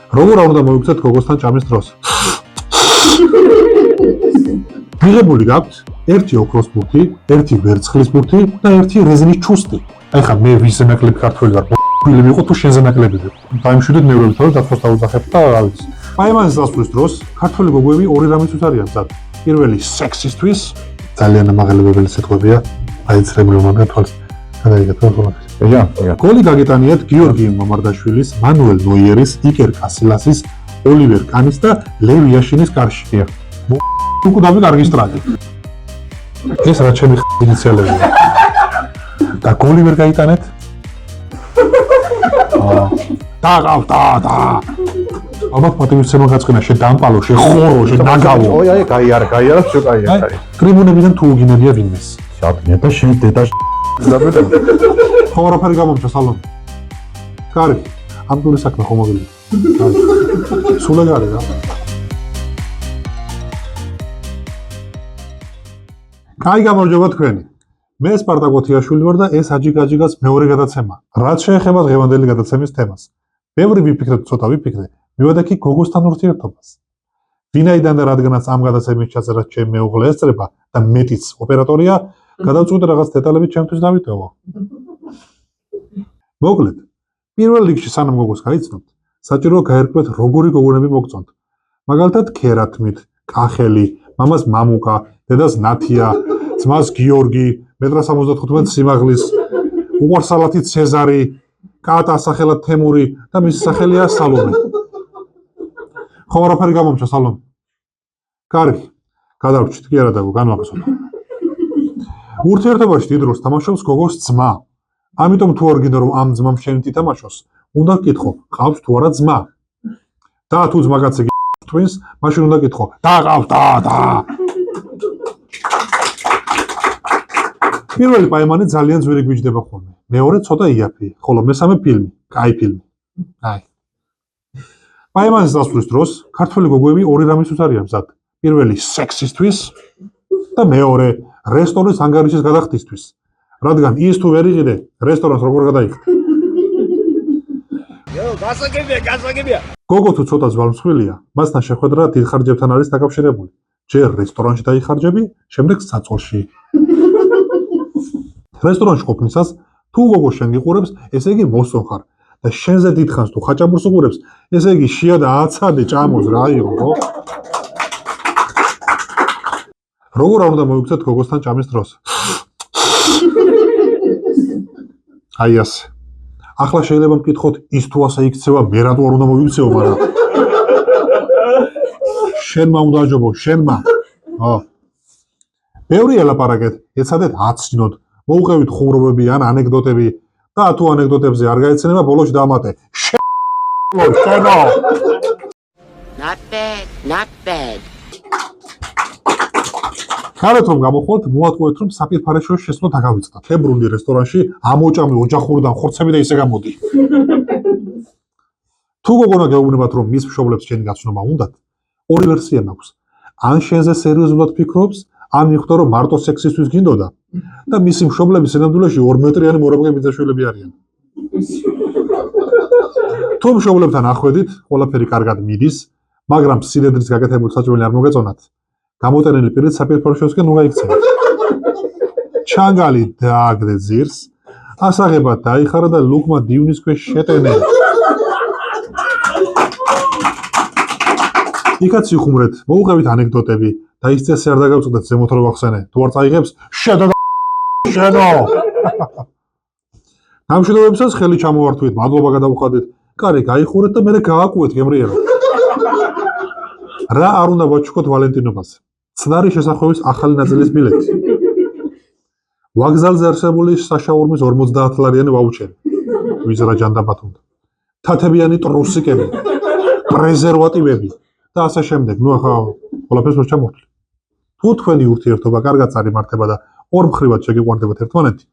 როგორ არ უნდა მოიქცეთ გოგოსთან ჭამის დროს? მიღებული გაქვთ ერთი ოქროს ბურთი, ერთი ვერცხლის ბურთი და ერთი რეზინის ჩუსტი. აი ხა მე ვისზე ნაკლები ქართველი ვარ, ფილმი იყო თუ შენზე ნაკლები. დაიმშვიდეთ მეურვებით, რომ დათვას დაუძახებ და რა ვიცი. პაემანის დასვლის დროს ქართველი გოგოები ორი რამისთვის არიან მზად. პირველი სექსისთვის, ძალიან ამაღლებებელი სიტყვებია, აიცრემლო მაგათვალს გადაიგეთ ხოლმე. გოლი გაგეტანიათ გიორგი მამარდაშვილის, მანუელ ნოიერის, იკერ კასილასის, ოლივერ კანის და ლევ იაშინის კარში. უკუდავი კარგი სტრატი. ეს რა ჩემი ინიციალებია. და გოლი ვერ გაიტანეთ? და. ალბათ მოტივაცია გაწყინა, შედამპალო, შეხორო, შენაგავო. აი, გაიარა, შო გაიარა. ტრიბუნებიდან თუ უგინებია ვინმეს. შაბნია და შენ დედა დაბედა. ხორაფარი გამომჭა სალონი. კარგი. ამ დური საქმე ხომ მოგილი. სულეგარი რა. კაი გამარჯობა თქვენი. მე სპარტაკ ოთიაშვილი ვარ და ეს აჯიკაჯიკას მეორე გადაცემა. რაც შეეხება დღევანდელი გადაცემის თემას. ბევრი ვიფიქრეთ, ცოტა ვიფიქრე, მივადექი გოგოსთან ურთიერთობას. ვინაიდან და რადგანაც ამ გადაცემის ჩაწერას ჩემ მეუღლე ესწრება და მეტიც ოპერატორია, გადავწყვიტე რაღაც დეტალებით ჩემთვის დავიტოვო. მოკლედ, პირველ რიგში სანამ გოგოს გაიცნობთ, საჭიროა გაერკვეთ როგორი გოგონები მოგწონთ. მაგალითად, ქერათმით, კახელი, მამას მამუკა, დედას ნათია, ძმას გიორგი, მეტრა 75 სიმაღლის, უყურსალათი ცეზარი, კატა სახელად თემური და მისი სახელია სალომე. ხომ არაფერი გამომჭა სალომე? კარგი, გადავრჩით, კი არა დაგო, განვახსოვთ. ურთიერთობაში დიდ როლს თამაშობს გოგოს ძმა. ამიტომ თუ არ გინდა რომ ამ ძმამ შენ თითამაშოს, უნდა გკითხო, ყავს თუ არა ძმა. და თუ ძმაკაცი twins, მაშინ უნდა გკითხო, და ყავს და. პირველი პაემანი ძალიან ძვირი გვიჯდება ხოლმე. მეორე ცოტა იაფი, ხოლო მესამე ფილმი, კაი ფილმი. აი. პაემანის დასვლის დროს ქართველი გოგოები ორი რამისთვის არიან მზად. პირველი სექსისთვის და მეორე რესტორნის ანგარიშის გადახდისთვის. რადგან ის თუ ვერ იყიდე, რესტორანს როგორ გადაიხდე? გასაგებია. გოგო თუ ცოტა ძვალმსხვილია, მასთან შეხვედრა დიდ ხარჯებთან არის დაკავშირებული. ჯერ რესტორანში დაიხარჯები, შემდეგ საწყოში. რესტორანში ყოფნისას თუ გოგო შენ გიყურებს, ესე იგი მოსწონ ხარ და შენზე დიდხანს თუ ხაჭაპურს უყურებს, ესე იგი შია და აცადე ჭამოს რა იყო, ხო? როგორ არ უნდა მოიქცეთ გოგოსთან ჭამის დროს? აი ასე. ახლა შეიძლება მკითხოთ, ის თუ ასე იქცევა, მე რატო არ უნდა მოვიქცეო, მაგრამ შენმა უნდა აჯობო, შენმა. ბევრი ელაპარაკეთ, ეცადეთ აცნოთ, მოუყევით ხუმრობები ან ანეკდოტები და თუ ანეკდოტებზე არ გაეცემა, ბოლოში დამატე. შენო. Not bad. გარეთ რომ გამოხვალთ, მოატყუეთ რომ საპირფარეშოს შესვლა დაგავიწყდათ. თებრული რესტორანში ამოჭამი ოჯახურიდან ხორცები და ისე გამოდი. თუ გოგონა გეუბნებათ რომ მის მშობლებს შენი გაცნობა უნდათ, ორი ვერსია მაქვს. ან შენზე სერიოზულად ფიქრობს, ან მიხვდა რომ მარტო სექსისთვის გინდოდა და მისი მშობლები სინამდვილეში 2 მეტრიანი მორაბგე ბიძაშვილები არიან. თუ მშობლებთან ახვედით, ყველაფერი კარგად მიდის, მაგრამ სინედრის გაკეთებულ საჭმელი არ მოგეწონათ. გამოტენილი პირით საპირფარეშოსკენ უნდა იქცევით. ჩანგალი დააგდე ძირს, ასაღებად დაიხარა და ლუკმა დივნის ქვეშ შეტენე. იქაც იხუმრეთ, მოუყევით ანეკდოტები და ის წესი არ დაგავწყვეტეთ ზემოთ რო ვახსენე. თუ არ წაიღებს, შენო. დამშვიდობებისას ხელი ჩამოვართვით, მადლობა გადავუხადეთ. კარი გაიხურეთ და მერე გააკუეთ გემრიელო. რა არ უნდა ვაჩუქოთ ვალენტინობას? ცნარი შესახვევის ახალი ნაწილის ბილეთი. ვაგზალზე არსებული საშაურმის 50 ლარიანი ვაუჩერი. ვის რა ჯანდაბათ უნდა. თათებიანი ტრუსიკები, პრეზერვატივები და ასე შემდეგ. ნუ ახლა ყველაფერს ვერ ჩამოვთვლი. თუ თქვენი ურთიერთობა კარგად წარიმართება და ორ მხრივად შეგიყვარდებათ ერთმანეთი,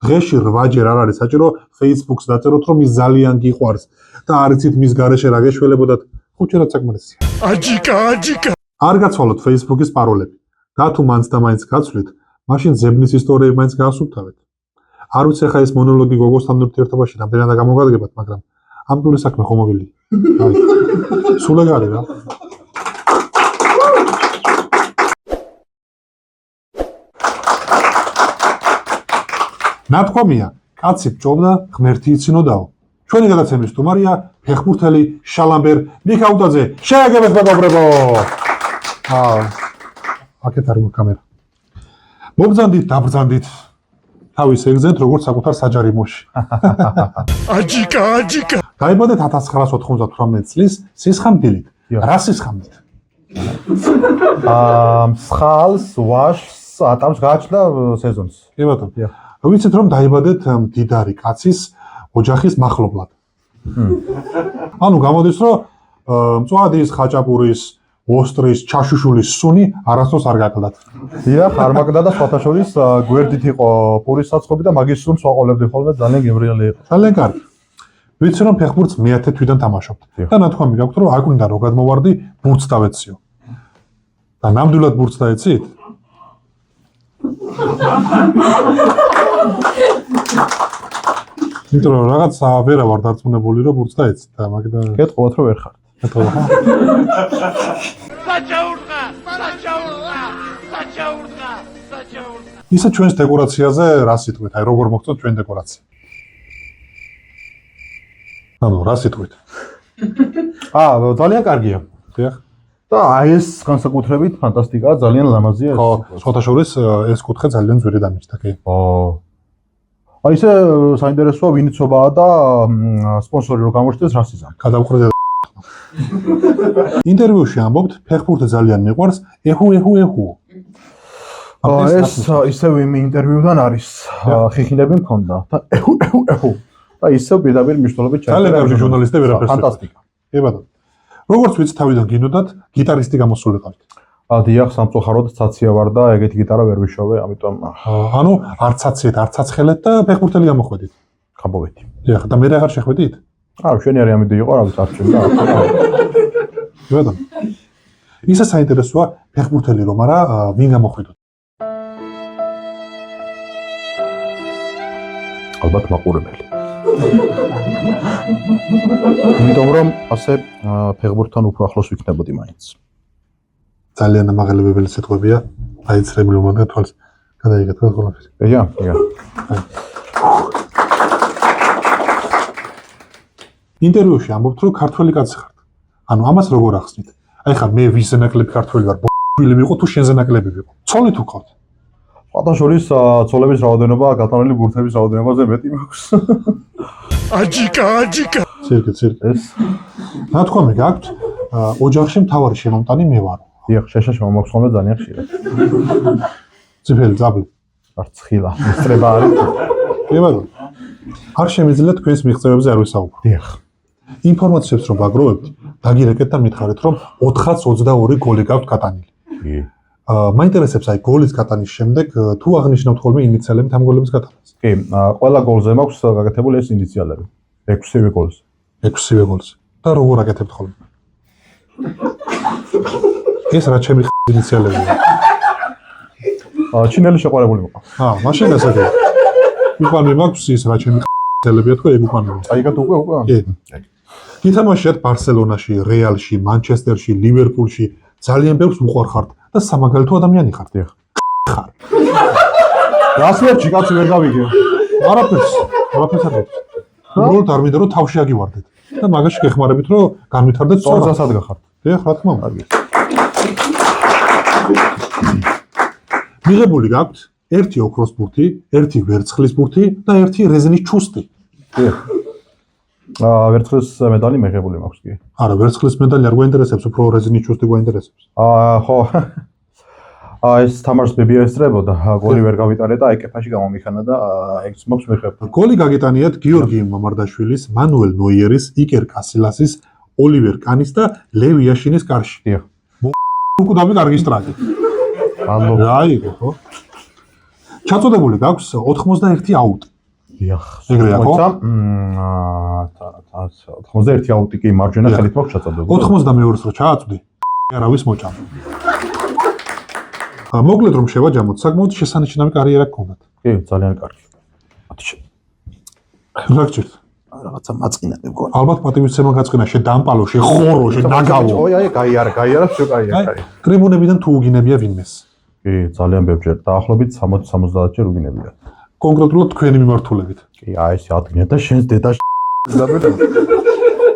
დღეში 8 ჯერ არ არის საჭირო Facebook-ს დაწეროთ რომ ის ძალიან გიყვარს და არ იცით მის გარეშე რა გეშველებოდათ, ხუჭერად საკმარისია. აჯიკა. არ გაცვალოთ Facebook-ის პაროლები და თუ მანც და მაინც გაცვლით, მაშინ ზებნის ისტორიები მაინც გაასუფთავეთ. არ ვიცი ხა ეს მონოლოგი გოგოსთან ურთიერთობაში რამდენადაა გამოგადგებათ, მაგრამ ამ ტურის საქმე ხომ მოვილი. აი. სულ ეგარი რა. ნათქვამია, კაცი ბჭობდა, ღმერთი იცინოდაო. ჩვენი გადაცემის სტუმარია ფეხბურთელი შალამბერ მიქაუტაძე. შეაგებეთ მეგობრებო. აქეთ არის კამერა. მოგზანდით, დაბრძანდით. თავის ეგზეთ როგორც საკუთარ საჯარიმოში. აჯიკა. დაიბადეთ 1998 წლის სისხამდილით. რა სისხამდით? მსხალს, ვაშს, ატამს გააჩნდა სეზონს. კი ბატონო. ვიცით რომ დაიბადეთ მდიდარი კაცის ოჯახის მახლობლად. ანუ გამოდის რომ მწვადის, ხაჭაპურის, ოსტრის, ჩაშუშულის სუნი არასდროს არ გაკლდათ. დიახ, არ მაგდა და სხვათა შორის გვერდით იყო პურის საცხობი და მაგის სუნს ვაყოლებდი ხოლმე, ძალიან გემრიელი იყო. ძალიან კარგი. ვიცი რომ ფეხბურთს მე-10 თვიდან თამაშობთ. და ნათქვამი გაქვთ რომ არ გვინდა რო გადმოვარდი ბურთს დავეციო. და ნამდვილად ბურთს დაეცით? იმიტომ რომ რაღაცა ვერა ვარ დარწმუნებული რომ ბურთს დაეცით და მაგდა გეტყობათ რომ ვერ ხარ. გეტყობა ხო? საჩაურყა. ისე ჩვენს დეკორაციაზე რა სიტყვით? აი როგორ მოგწონთ ჩვენ დეკორაცია? ანუ რა სიტყვით? ძალიან კარგია. დიახ. და აი ეს განსაკუთრებით ფანტასტიკაა, ძალიან ლამაზია ეს. ხო, სხვათა შორის ეს კუთხე ძალიან ძვირი დამიჯდა, კი. აი ესე საინტერესოა ვინ იცობაა და სპონსორი რო გამოჩნდეს რა სიზამ. გადავყრე ინტერვიუში ამბობთ, ფეხბურთი ძალიან მიყვარს, ეჰუ. ეს ისევ იმ ინტერვიუდან არის ხიხილები მქონდა და ეჰუ. და ისევ პირდაპირ მნიშვნელობით ჩაწერა. ძალიან კარგი ჟურნალისტები ვერაფერს. ფანტასტიკა. კი ბატონო. როგორც ვიცი თავიდან გინოდათ, გიტარისტი გამოსულიყავით. დიახ, სამწუხაროდ ცაცია ვარ და ეგეთი გიტარა ვერ ვიშოვე, ამიტომ ანუ არც აციეთ, არც აცხელეთ და ფეხბურთელი გამოხვედით. გამოვედი. დიახ, და მე აღარ შეხვედით? მშვენიერი ამით იყო, რა ვიცი, არ ჩენდა. კი ბატონო. ისე საინტერესოა ფეხბურთელი რომ არა, ვინ გამოხვედოთ? ალბათ მაყურებელი. იმიტომ რომ ასე ფეხბურთთან უფრო ახლოს ვიქნებოდი მაინც. ძალიან ამაღლებებელი სიტყვებია, აიცრებლი მომენტი თვალს გადაიგეთ ყველაფერი. ეა. ინტერვიუში ამბობთ რომ ქართველი კაცი ხართ. ანუ ამას როგორ ახსნით? აი ხა მე ვის ნაკლები ქართველი ვარ, ბილი ვიყო თუ შენზე ნაკლები ვიყო. ცოლი თუ ყავთ? სხვათა შორის ცოლების რაოდენობა გატანილი ბურთების რაოდენობაზე მეტი მაქვს. აჯიკა. ცირკე. ეს ნათქვამი გაქვთ, ოჯახში მთავარი შემომტანი მე ვარ. დიახ, შეშაშ მომაქვს ხოლმე ძალიან ხშირად. წიფელი, ძაბლი. არც ხილა, სწრება არის. კი ბატონო. არ შემიძლია თქვენს მიღწევებზე არ ვისაუბრო. დიახ. ინფორმაციებს რომ ვაგროვებთ, დაგირეკეთ და მითხარით რომ 422 გოლი გაქვთ გატანილი. კი. მაინტერესებს აი გოლის გატანის შემდეგ თუ აღნიშნავთ ხოლმე ინიციალებით ამ გოლების გატანას. კი, ყველა გოლზე მაქვს გაკეთებული ეს ინიციალები. 6-ვე გოლზე. 6-ვე გოლზე. და როგორ აკეთებთ ხოლმე? ეს რა ჩემი ინიციალებია. ჩინელი შეყვარებული მოყვა. მაშინ გასაგები. იყვანე მაქვს ის რა ჩემი ინიციალებია თქო ეგ უკანია. წაიგეთ უკვე? კი. ითამაშეთ ბარსელონაში, რეალში, მანჩესტერში, ლივერპულში, ძალიან ბევრს უყვარხართ და სამაგალითო ადამიანი ხართ. ხარ. რას ვერჩი კაცი ვერ გავიგე. არაფერს არ ვეთქვი. უბრალოდ არ მინდა რომ თავში აგივარდეთ და მაგაში გეხმარებით რომ განვითარდეთ სწორად. სწორად გახართ. დიახ, რა თქმა უნდა. მიღებული გაქვთ ერთი ოქროს ბურთი, ერთი ვერცხლის ბურთი და ერთი რეზინის ჩუსტი. დიახ. ვერცხლის медали მიღებული მაქვს კი. არა, ვერცხლის медали არ გვაინტერესებს, უფრო რეზინის ჩუსტი გვაინტერესებს. ხო. ეს თამაშს ბებია ესწრებოდა, გოლი ვერ გავიტარე და ეკეფაში გამომიხანა და ეგც მაქვს მიღებული. გოლი გაგიტანიათ გიორგი მამარდაშვილის, მანუელ ნოიერის, იკერ კასილასის, ოლივერ კანის და ლევ იაშინის კარში. დიახ. უკუდავი კარგი სტრატი. აიგო, ხო? ჩაწოდებული გაქვს 81 აუტი. დიახ. ეგრეა, ხო? 81 აუტი კი მარჯვენა ხელით მაქვს ჩაწოდებული. 82-ს რო ჩააწვდი, არავის მოჭამ. მოკლედ რომ შევაჯამოთ, საკმაოდ შესანიშნავი კარიერა გქონდათ. კი, ძალიან კარგი. რა გჭირთ? რაღაცა მაწყინები მგონი. ალბათ პატივისცემა გაწყინა, შედამპალო, შეხორო, შენაგავო. ოი, აი, გაიარა, всё კაია. კრებუნებიდან თუ უგინებია ვინმეს. კი, ძალიან ბევრჯერ. დაახლოებით 60-70 ჯერ უგინებია. კონკრეტულად თქვენი მიმართულებით. კი, აი ეს ადგენა და შენს დედა დაბედა.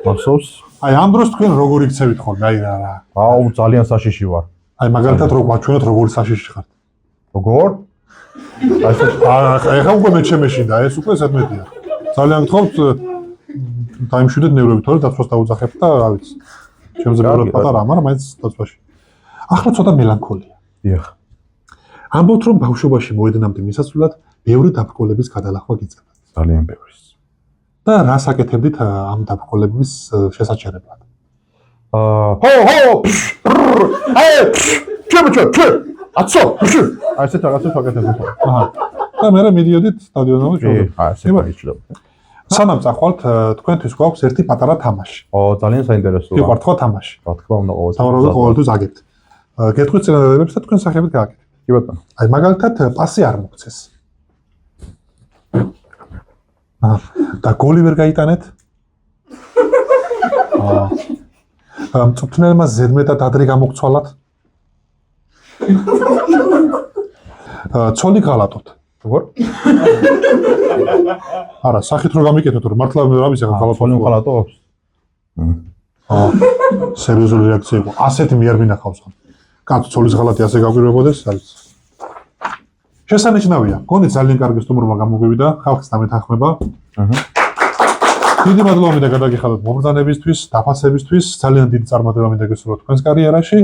მახსოვს? აი ამ დროს თქვენ როგორ იქცევით ხოლმე? აი რა. აუ, ძალიან საშიში ვარ. აი მაგალითად რო გვაჩვენოთ როგორ საშიში ხართ. როგორ? აი ხა უკვე მე ჩემეშინდა, ეს უკვე ზედმეტია. ძალიან გთხოვთ დაიმშვიდეთ ნევრები, თორე დაცვას დაუძახებთ და რა ვიცი. ჩემზე ბევრად პატარაა, მაგრამ მაინც დაცვაში. ახლა ცოტა მელანქოლია. დიახ. ამბობთ რომ ბავშვობაში მოედნამდე მისასვლელად ბევრი დაბრკოლების გადალახვა გიწევთ. ძალიან ბევრი. და რას აკეთებდით ამ დაბრკოლების შესაჩერებლად? ჰო! აი! ჩემ! აცო! აი ესეთ რაღაცას ვაკეთებთ. აჰა. და მე მიდიოდით სტადიონამდე შევდით. აი ესე გაიჩნდა. სანამ წახვალთ, თქვენთვის გვაქვს ერთი პატარა თამაში. ძალიან საინტერესოა. გიყვართ ხო თამაში? რა თქმა უნდა, სავარაუდოდ ყოველთვის აგებთ. გეტყვით წინადადებებს და თქვენ სახებით გააკეთეთ. კი ბატონო. აი მაგალითად პასი არ მოგცეს. და გოლი ვერ გაიტანეთ? მწვრთნელმა ზედმეტად ადრე გამოგცვალათ? ცოლი გალატოთ. როგორ? არა, სახით რომ გამიკეთოთ, რომ მართლა რა ვიცი ახლა გალატოთ. ცოლი გალატობს? სერიოზული რეაქცია იყო. ასეთი მე არ მინახავს ხომ. კაცო, ცოლის ღალატი ასე გაგვირებოდეს, არის. შესანიშნავია. გონი ძალიან კარგი სტუმრობა გამოგვივიდა, ხალხს დამეთანხმება. დიდი მადლობა მინდა გადაგიხადოთ მომბრძანებისთვის, დაფასებისთვის, ძალიან დიდი წარმატება მინდა გესურვოთ თქვენს კარიერაში.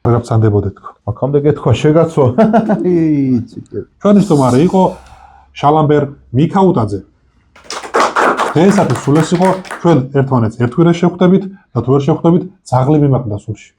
რა ბრძანდებოდეთ თქო. აქამდე გეთქვა შეგაცო. ჩვენი სტუმარი იყო შალამბერ მიქაუტაძე. დღეისათვის სულ ეს იყო, ჩვენ ერთმანეთს ერთ კვირაში შევხვდებით და თუ ვერ შევხვდებით, ძაღლი მიმაყდა სულში.